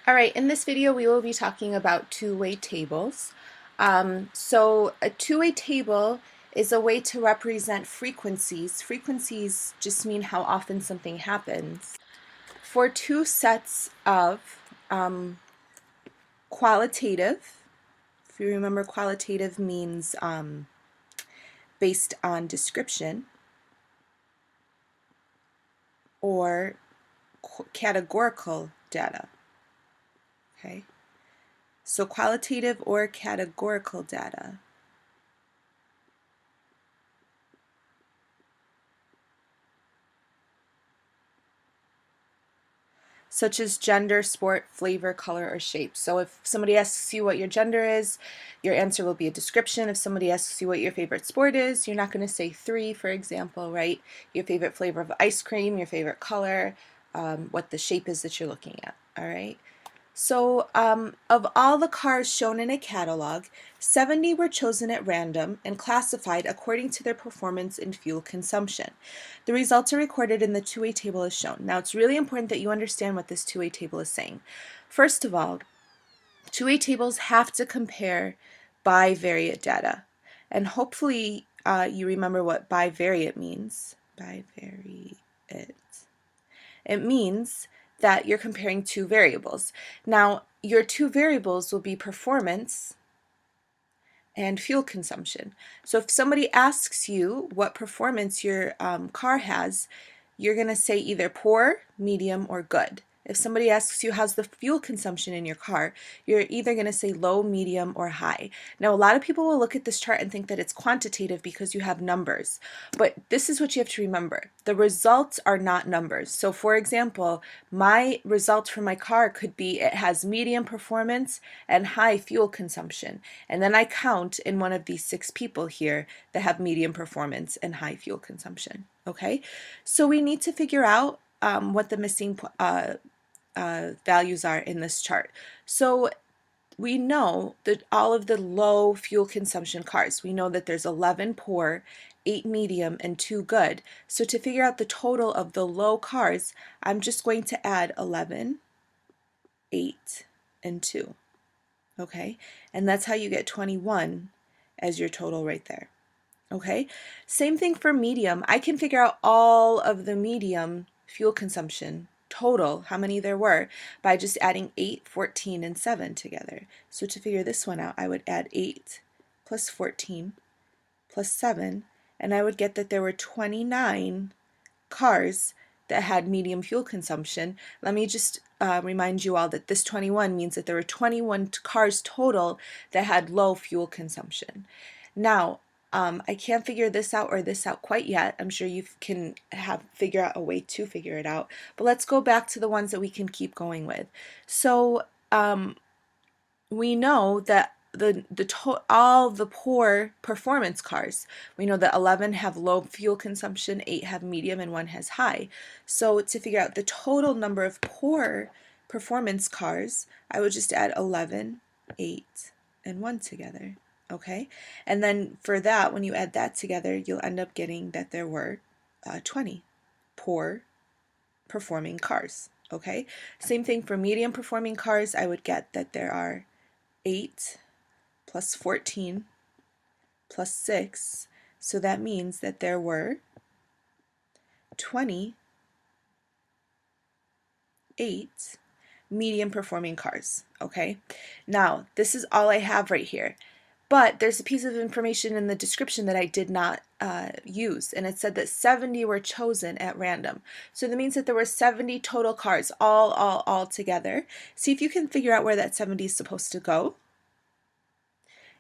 All right, in this video we will be talking about two-way tables. So a two-way table is a way to represent frequencies. Frequencies just mean how often something happens. For two sets of qualitative, if you remember, qualitative means based on description, or categorical data. Okay, so qualitative or categorical data. Such as gender, sport, flavor, color, or shape. So if somebody asks you what your gender is, your answer will be a description. If somebody asks you what your favorite sport is, you're not going to say 3, for example, right? Your favorite flavor of ice cream, your favorite color, what the shape is that you're looking at, all right? So of all the cars shown in a catalog, 70 were chosen at random and classified according to their performance and fuel consumption. The results are recorded in the two-way table as shown. Now it's really important that you understand what this two-way table is saying. First of all, two-way tables have to compare bivariate data. And hopefully you remember what bivariate means. Bivariate. It means that you're comparing two variables. Now, your two variables will be performance and fuel consumption. So if somebody asks you what performance your car has, you're going to say either poor, medium, or good. If somebody asks you how's the fuel consumption in your car, you're either going to say low, medium, or high. Now, a lot of people will look at this chart and think that it's quantitative because you have numbers, but this is what you have to remember. The results are not numbers. So for example, my result for my car could be it has medium performance and high fuel consumption. And then I count in one of these 6 people here that have medium performance and high fuel consumption. Okay, so we need to figure out what the missing values are in this chart. So we know that all of the low fuel consumption cars, we know that there's 11 poor, 8 medium, and 2 good. So to figure out the total of the low cars, I'm just going to add 11, 8, and 2. Okay, and that's how you get 21 as your total right there. Okay, same thing for medium. I can figure out all of the medium fuel consumption total, how many there were, by just adding 8, 14, and 7 together. So to figure this one out, I would add 8 plus 14 plus 7, and I would get that there were 29 cars that had medium fuel consumption. Let me just remind you all that this 21 means that there were 21 cars total that had low fuel consumption. Now, I can't figure this out or this out quite yet. I'm sure you can figure out a way to figure it out. But let's go back to the ones that we can keep going with. So we know that all the poor performance cars, we know that 11 have low fuel consumption, 8 have medium, and 1 has high. So to figure out the total number of poor performance cars, I would just add 11, 8, and 1 together. Okay, and then for that, when you add that together, you'll end up getting that there were 20 poor performing cars. Okay, same thing for medium performing cars. I would get that there are 8 plus 14 plus 6, so that means that there were 28 medium performing cars. Okay, now this is all I have right here. But there's a piece of information in the description that I did not use, and it said that 70 were chosen at random. So that means that there were 70 total cars, all together. See if you can figure out where that 70 is supposed to go.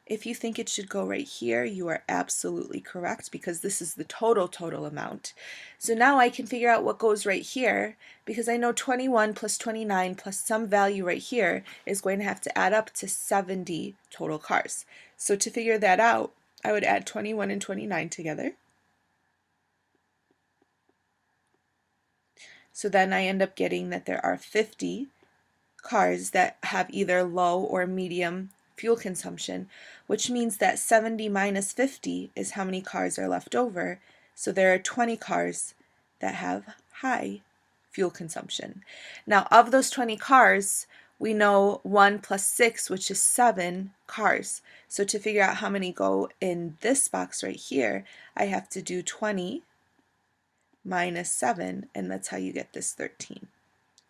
If you think it should go right here, you are absolutely correct, because this is the total amount. So now I can figure out what goes right here, because I know 21 plus 29 plus some value right here is going to have to add up to 70 total cars. So to figure that out, I would add 21 and 29 together. So then I end up getting that there are 50 cars that have either low or medium fuel consumption, which means that 70 minus 50 is how many cars are left over. So there are 20 cars that have high fuel consumption. Now, of those 20 cars, we know 1 plus 6, which is 7 cars. So to figure out how many go in this box right here, I have to do 20 minus 7, and that's how you get this 13.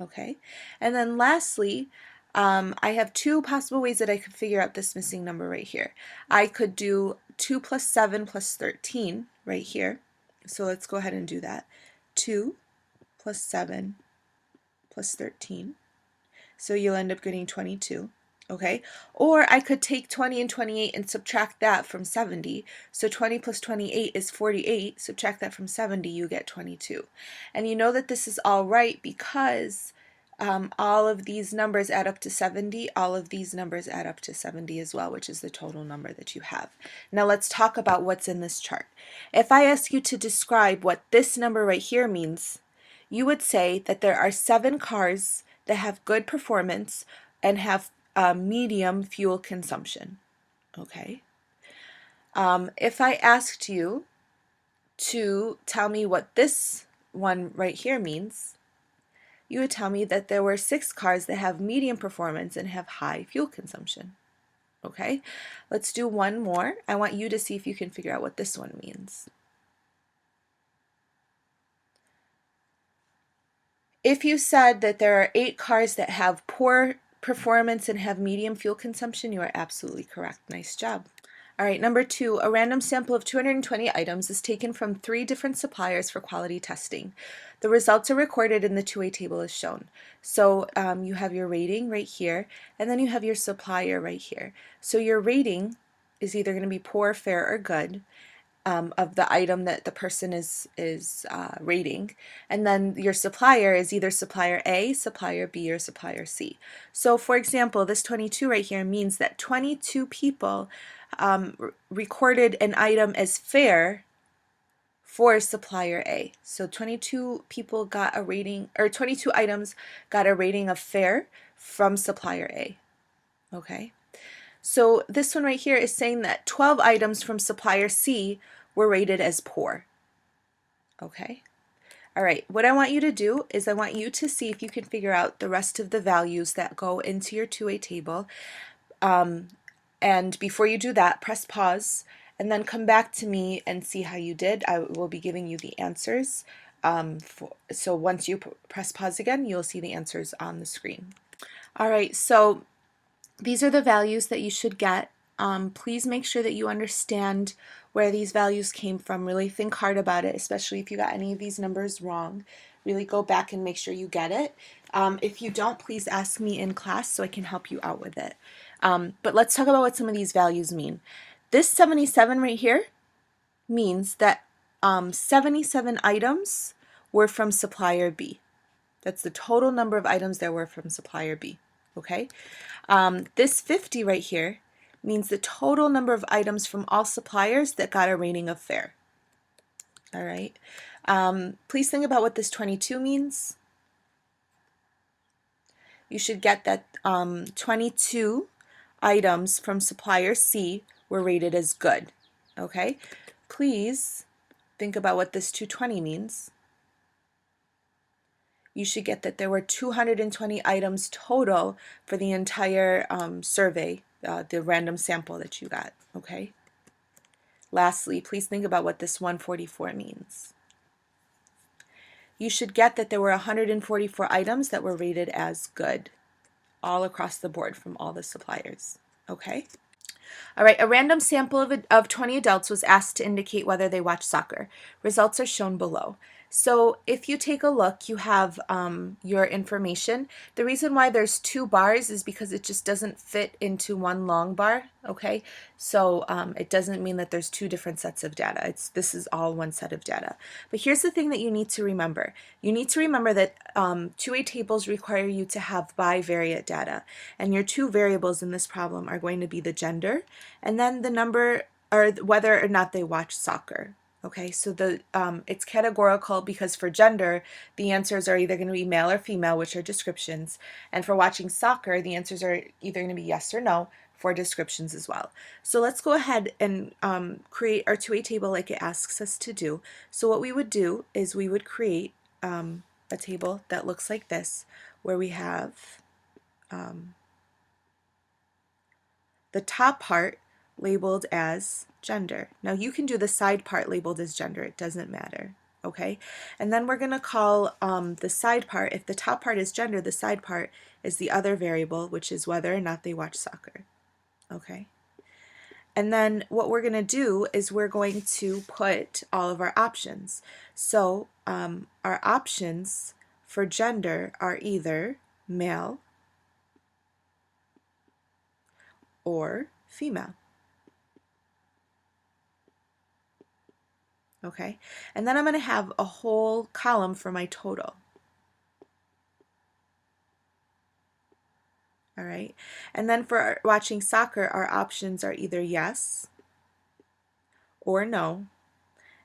Okay, and then lastly, I have two possible ways that I could figure out this missing number right here. I could do 2 plus 7 plus 13 right here. So let's go ahead and do that. 2 plus 7 plus 13. So you'll end up getting 22. Okay, or I could take 20 and 28 and subtract that from 70. So 20 plus 28 is 48. Subtract that from 70, you get 22. And you know that this is all right because all of these numbers add up to 70. All of these numbers add up to 70 as well, which is the total number that you have. Now let's talk about what's in this chart. If I ask you to describe what this number right here means, you would say that there are 7 cars that have good performance and have medium fuel consumption. Okay. If I asked you to tell me what this one right here means, you would tell me that there were 6 cars that have medium performance and have high fuel consumption. Okay, let's do one more. I want you to see if you can figure out what this one means. If you said that there are 8 cars that have poor performance and have medium fuel consumption, you are absolutely correct. Nice job. All right, number 2, a random sample of 220 items is taken from 3 different suppliers for quality testing. The results are recorded in the 2A table as shown. So you have your rating right here, and then you have your supplier right here. So your rating is either going to be poor, fair, or good. Of the item that the person is rating, and then your supplier is either supplier A, supplier B, or supplier C. So for example, this 22 right here means that 22 people recorded an item as fair for supplier A. So 22 people got a rating, or 22 items got a rating of fair from supplier A. Okay, so this one right here is saying that 12 items from supplier C were rated as poor. Okay. All right, what I want you to do is I want you to see if you can figure out the rest of the values that go into your 2A table. And before you do that, press pause and then come back to me and see how you did. I will be giving you the answers. So once you press pause again, you'll see the answers on the screen. All right, so these are the values that you should get. Please make sure that you understand where these values came from. Really think hard about it, especially if you got any of these numbers wrong. Really go back and make sure you get it. If you don't, please ask me in class so I can help you out with it. But let's talk about what some of these values mean. This 77 right here means that 77 items were from supplier B. That's the total number of items that were from supplier B. Okay? This 50 right here means the total number of items from all suppliers that got a rating of fair. All right. Please think about what this 22 means. You should get that 22 items from supplier C were rated as good. Okay. Please think about what this 220 means. You should get that there were 220 items total for the entire survey, the random sample that you got, okay? Lastly, please think about what this 144 means. You should get that there were 144 items that were rated as good, all across the board from all the suppliers, okay? All right, a random sample of 20 adults was asked to indicate whether they watch soccer. Results are shown below. So if you take a look, you have your information. The reason why there's 2 bars is because it just doesn't fit into one long bar, okay? So it doesn't mean that there's 2 different sets of data. This is all one set of data. But here's the thing that you need to remember. You need to remember that 2A tables require you to have bivariate data. And your 2 variables in this problem are going to be the gender and then the number, or whether or not they watch soccer. Okay, so it's categorical because for gender, the answers are either going to be male or female, which are descriptions. And for watching soccer, the answers are either going to be yes or no for descriptions as well. So let's go ahead and create our 2A table like it asks us to do. So what we would do is we would create a table that looks like this, where we have the top part labeled as gender. Now you can do the side part labeled as gender, it doesn't matter, okay? And then we're going to call the side part, if the top part is gender, the side part is the other variable, which is whether or not they watch soccer, okay? And then what we're going to do is we're going to put all of our options. So our options for gender are either male or female. Okay, and then I'm going to have a whole column for my total. All right, and then for watching soccer, our options are either yes or no,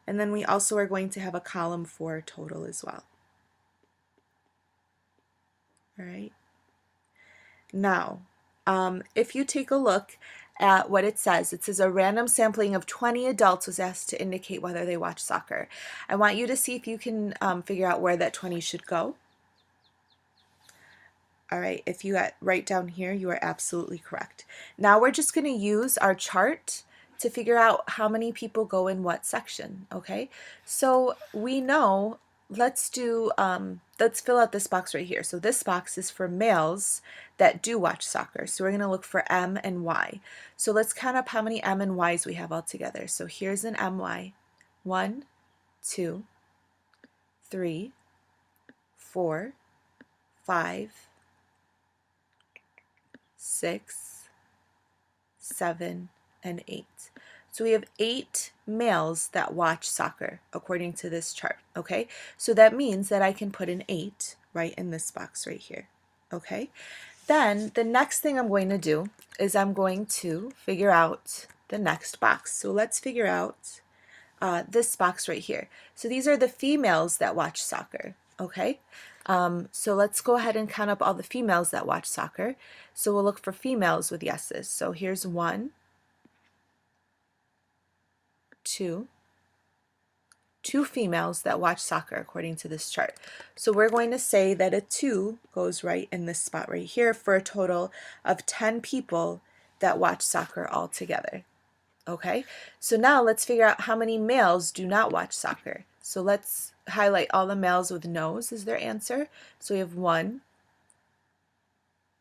and then we also are going to have a column for total as well. All right, now if you take a look at what it says a random sampling of 20 adults was asked to indicate whether they watch soccer. I want you to see if you can figure out where that 20 should go. All right, if you write down here, you are absolutely correct. Now we're just going to use our chart to figure out how many people go in what section, okay? So we know, let's fill out this box right here. So this box is for males that do watch soccer. So we're going to look for M and Y. So let's count up how many M and Ys we have all together. So here's an MY. 1, 2, 3, 4, 5, 6, 7, and 8. So we have 8 males that watch soccer according to this chart, okay? So that means that I can put an 8 right in this box right here, okay? Then the next thing I'm going to do is I'm going to figure out the next box. So let's figure out this box right here. So these are the females that watch soccer, okay? So let's go ahead and count up all the females that watch soccer. So we'll look for females with yeses. So here's 1, 2 females that watch soccer according to this chart. So we're going to say that a 2 goes right in this spot right here for a total of 10 people that watch soccer all together. Okay, so now let's figure out how many males do not watch soccer. So let's highlight all the males with no's as their answer. So we have 1,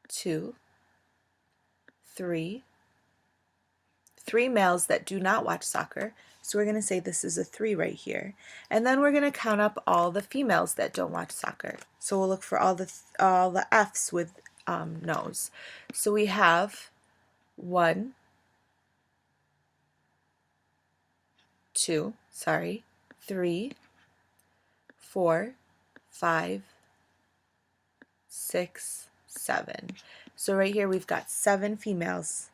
2, 3 males that do not watch soccer. So we're going to say this is a 3 right here. And then we're going to count up all the females that don't watch soccer. So we'll look for all the F's with no's. So we have 1, 2, 3, 4, 5, 6, 7. So right here we've got 7 females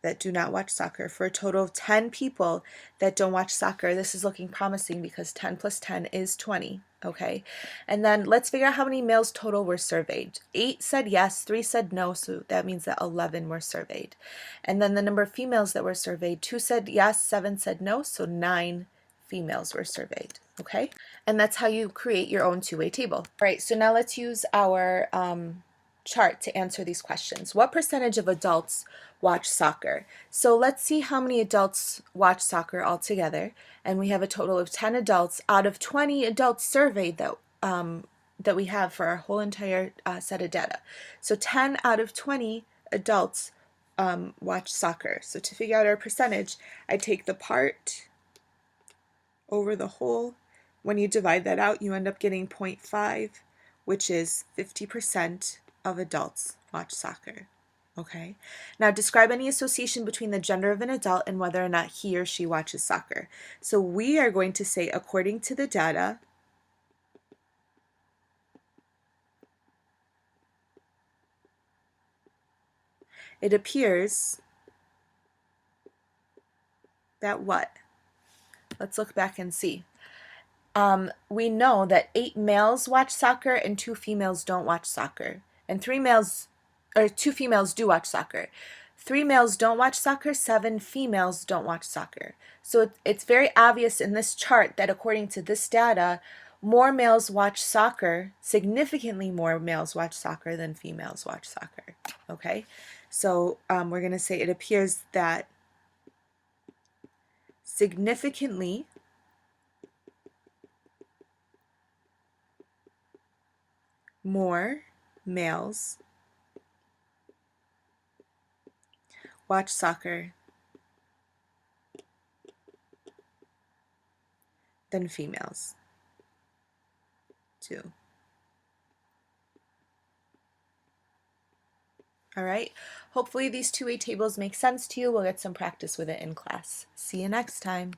that do not watch soccer for a total of 10 people that don't watch soccer. This is looking promising because 10 plus 10 is 20, okay? And then let's figure out how many males total were surveyed. 8 said yes, 3 said no, so that means that 11 were surveyed. And then the number of females that were surveyed, 2 said yes, 7 said no, so 9 females were surveyed, okay? And that's how you create your own two-way table. All right, so now let's use our chart to answer these questions. What percentage of adults watch soccer? So let's see how many adults watch soccer altogether. And we have a total of 10 adults out of 20 adults surveyed that we have for our whole entire set of data. So 10 out of 20 adults watch soccer. So to figure out our percentage, I take the part over the whole. When you divide that out, you end up getting 0.5, which is 50% of adults watch soccer. Okay. Now describe any association between the gender of an adult and whether or not he or she watches soccer. So we are going to say, according to the data, it appears that what? Let's look back and see. We know that 8 males watch soccer and 2 females don't watch soccer. And 2 females do watch soccer. 3 males don't watch soccer, 7 females don't watch soccer. So it's very obvious in this chart that according to this data, More males watch soccer, significantly more males watch soccer than females watch soccer. Okay, so we're going to say it appears that significantly more males watch soccer than females too. All right, hopefully these two-way tables make sense to you. We'll get some practice with it in class. See you next time.